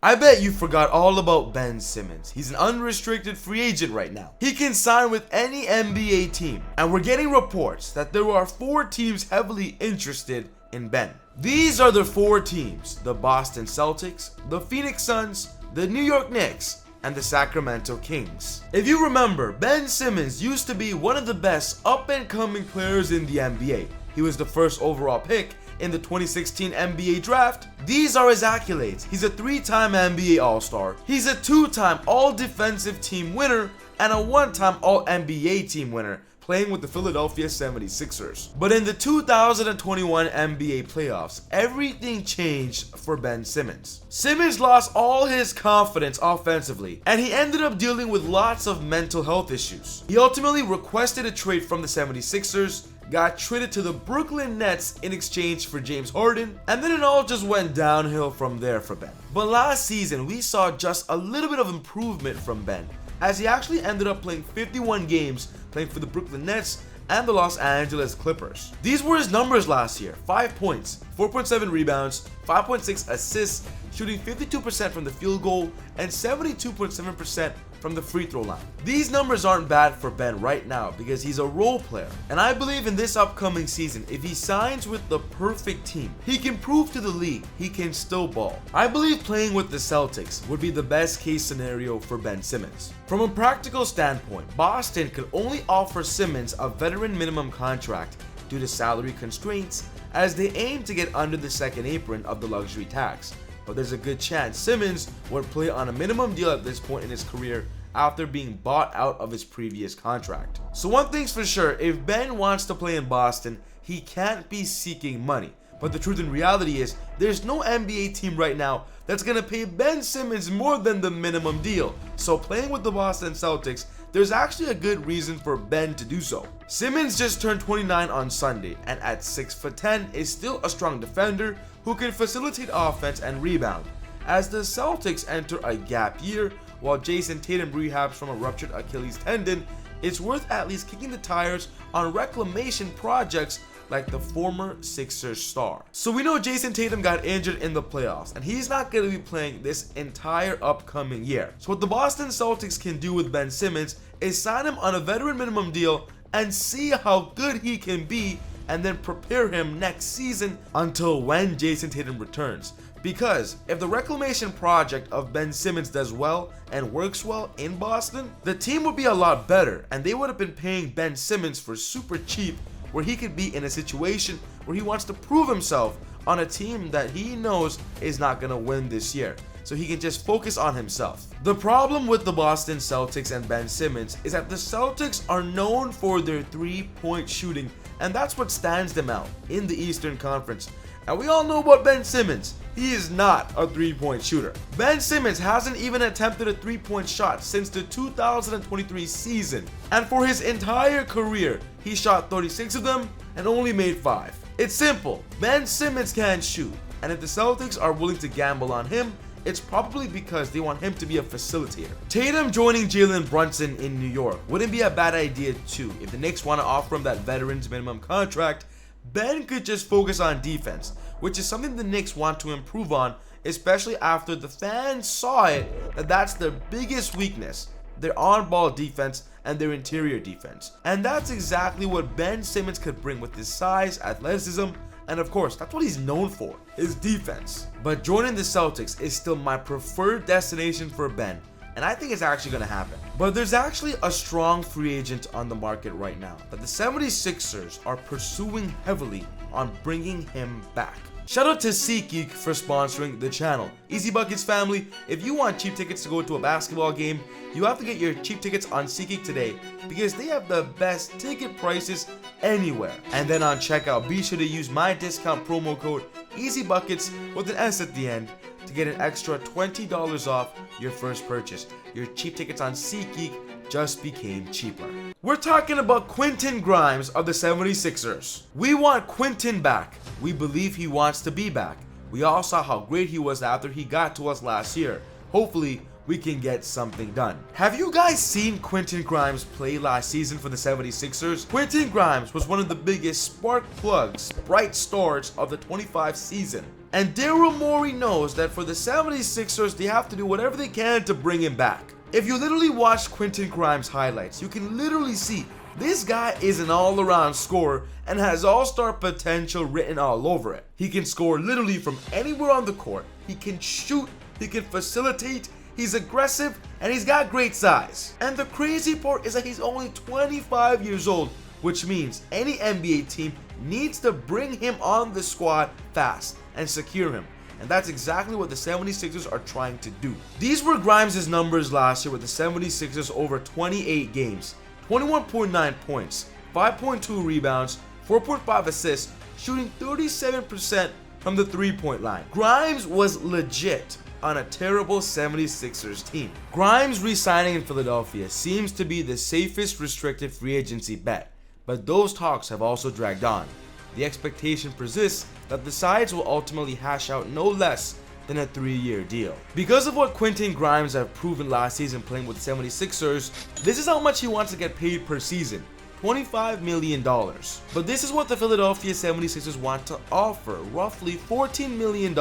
I bet you forgot all about Ben Simmons. He's an unrestricted free agent right now. He can sign with any NBA team. And we're getting reports that there are 4 teams heavily interested in Ben. These are the 4 teams: the Boston Celtics, the Phoenix Suns, the New York Knicks, and the Sacramento Kings. If you remember, Ben Simmons used to be one of the best up-and-coming players in the NBA. He was the first overall pick in the 2016 NBA draft. These are his accolades. He's a 3-time NBA All-Star. He's a 2-time All-Defensive Team winner and a 1-time All-NBA Team winner, playing with the Philadelphia 76ers. But in the 2021 NBA playoffs, everything changed for Ben Simmons. Simmons lost all his confidence offensively, and he ended up dealing with lots of mental health issues. He ultimately requested a trade from the 76ers, got traded to the Brooklyn Nets in exchange for James Harden, and then it all just went downhill from there for Ben. But last season, we saw just a little bit of improvement from Ben, as he actually ended up playing 51 games playing for the Brooklyn Nets and the Los Angeles Clippers. These were his numbers last year: 5 points, 4.7 rebounds, 5.6 assists, shooting 52% from the field goal and 72.7% from the free throw line. These numbers aren't bad for Ben right now because he's a role player, and I believe in this upcoming season, if he signs with the perfect team, he can prove to the league he can still ball. I believe playing with the Celtics would be the best case scenario for Ben Simmons. From a practical standpoint, Boston could only offer Simmons a veteran minimum contract due to salary constraints, as they aim to get under the second apron of the luxury tax. But there's a good chance Simmons would play on a minimum deal at this point in his career after being bought out of his previous contract. So one thing's for sure, if Ben wants to play in Boston, he can't be seeking money. But the truth and reality is, there's no NBA team right now that's gonna pay Ben Simmons more than the minimum deal. So playing with the Boston Celtics, there's actually a good reason for Ben to do so. Simmons just turned 29 on Sunday, and at 6'10" is still a strong defender who can facilitate offense and rebound. As the Celtics enter a gap year while Jason Tatum rehabs from a ruptured Achilles tendon, it's worth at least kicking the tires on reclamation projects like the former Sixers star. So we know Jason Tatum got injured in the playoffs, and he's not going to be playing this entire upcoming year. So what the Boston Celtics can do with Ben Simmons is sign him on a veteran minimum deal and see how good he can be, and then prepare him next season until when Jason Tatum returns. Because if the reclamation project of Ben Simmons does well and works well in Boston, the team would be a lot better, and they would have been paying Ben Simmons for super cheap, where he could be in a situation where he wants to prove himself on a team that he knows is not going to win this year, so he can just focus on himself. The problem with the Boston Celtics and Ben Simmons is that the Celtics are known for their 3-point shooting, and that's what stands them out in the Eastern Conference. And we all know about Ben Simmons. He is not a 3-point shooter. Ben Simmons hasn't even attempted a 3-point shot since the 2023 season. And for his entire career, he shot 36 of them and only made 5. It's simple. Ben Simmons can't shoot. And if the Celtics are willing to gamble on him, it's probably because they want him to be a facilitator. Tatum joining Jalen Brunson in New York wouldn't be a bad idea too. If the Knicks want to offer him that veteran's minimum contract, Ben could just focus on defense, which is something the Knicks want to improve on, especially after the fans saw it that that's their biggest weakness, their on-ball defense and their interior defense. And that's exactly what Ben Simmons could bring with his size, athleticism, and of course, that's what he's known for, his defense. But joining the Celtics is still my preferred destination for Ben, and I think it's actually going to happen. But there's actually a strong free agent on the market right now that the 76ers are pursuing heavily on bringing him back. Shout out to SeatGeek for sponsoring the channel. Easy Buckets family, if you want cheap tickets to go to a basketball game, you have to get your cheap tickets on SeatGeek today because they have the best ticket prices anywhere. And then on checkout, be sure to use my discount promo code EasyBuckets with an S at the end to get an extra $20 off your first purchase. Your cheap tickets on SeatGeek just became cheaper. We're talking about Quinton Grimes of the 76ers. We want Quinton back. We believe he wants to be back. We all saw how great he was after he got to us last year. Hopefully, we can get something done. Have you guys seen Quinton Grimes play last season for the 76ers? Quinton Grimes was one of the biggest spark plugs, bright stars of the 25 season. And Daryl Morey knows that for the 76ers, they have to do whatever they can to bring him back. If you literally watch Quinton Grimes highlights, you can literally see this guy is an all-around scorer and has all-star potential written all over it. He can score literally from anywhere on the court. He can shoot, he can facilitate, he's aggressive, and he's got great size. And the crazy part is that he's only 25 years old, which means any NBA team needs to bring him on the squad fast and secure him. And that's exactly what the 76ers are trying to do. These were Grimes' numbers last year with the 76ers over 28 games. 21.9 points, 5.2 rebounds, 4.5 assists, shooting 37% from the three-point line. Grimes was legit on a terrible 76ers team. Grimes re-signing in Philadelphia seems to be the safest restricted free agency bet, but those talks have also dragged on. The expectation persists that the sides will ultimately hash out no less than a 3-year deal. Because of what Quinton Grimes have proven last season playing with the 76ers, this is how much he wants to get paid per season. $25 million. But this is what the Philadelphia 76ers want to offer, roughly $14 million.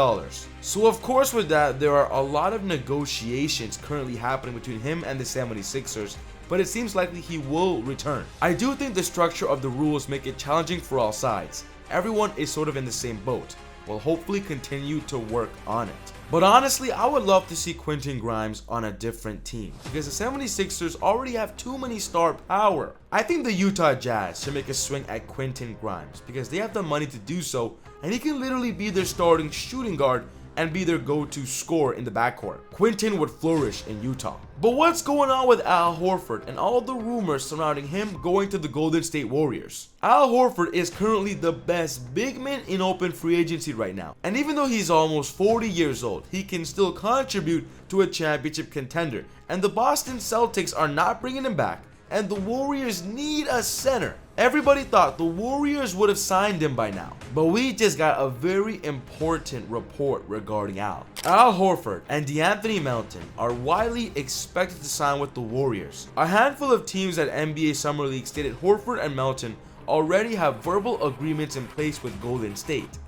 So of course with that, there are a lot of negotiations currently happening between him and the 76ers, but it seems likely he will return. I do think the structure of the rules make it challenging for all sides. Everyone is sort of in the same boat. We'll hopefully continue to work on it. But honestly, I would love to see Quinton Grimes on a different team because the 76ers already have too many star power. I think the Utah Jazz should make a swing at Quinton Grimes because they have the money to do so, and he can literally be their starting shooting guard and be their go-to scorer in the backcourt. Quinton would flourish in Utah. But what's going on with Al Horford and all the rumors surrounding him going to the Golden State Warriors? Al Horford is currently the best big man in open free agency right now. And even though he's almost 40 years old, he can still contribute to a championship contender. And the Boston Celtics are not bringing him back, and the Warriors need a center. Everybody thought the Warriors would have signed him by now, but we just got a very important report regarding Al. Al Horford and DeAnthony Melton are widely expected to sign with the Warriors. A handful of teams at NBA Summer League stated Horford and Melton already have verbal agreements in place with Golden State.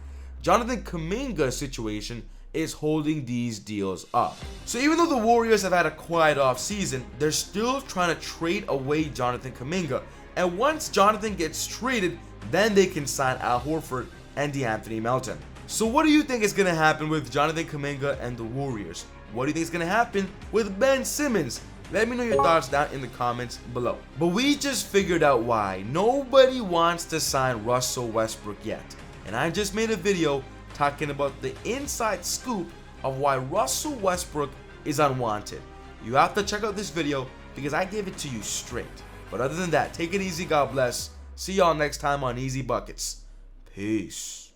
Jonathan Kuminga's situation is holding these deals up. So even though the Warriors have had a quiet off season, they're still trying to trade away Jonathan Kuminga. And once Jonathan gets traded, then they can sign Al Horford and DeAnthony Melton. So what do you think is going to happen with Jonathan Kuminga and the Warriors? What do you think is going to happen with Ben Simmons? Let me know your thoughts down in the comments below. But we just figured out why nobody wants to sign Russell Westbrook yet. And I just made a video talking about the inside scoop of why Russell Westbrook is unwanted. You have to check out this video because I gave it to you straight. But other than that, take it easy, God bless. See y'all next time on Easy Buckets. Peace.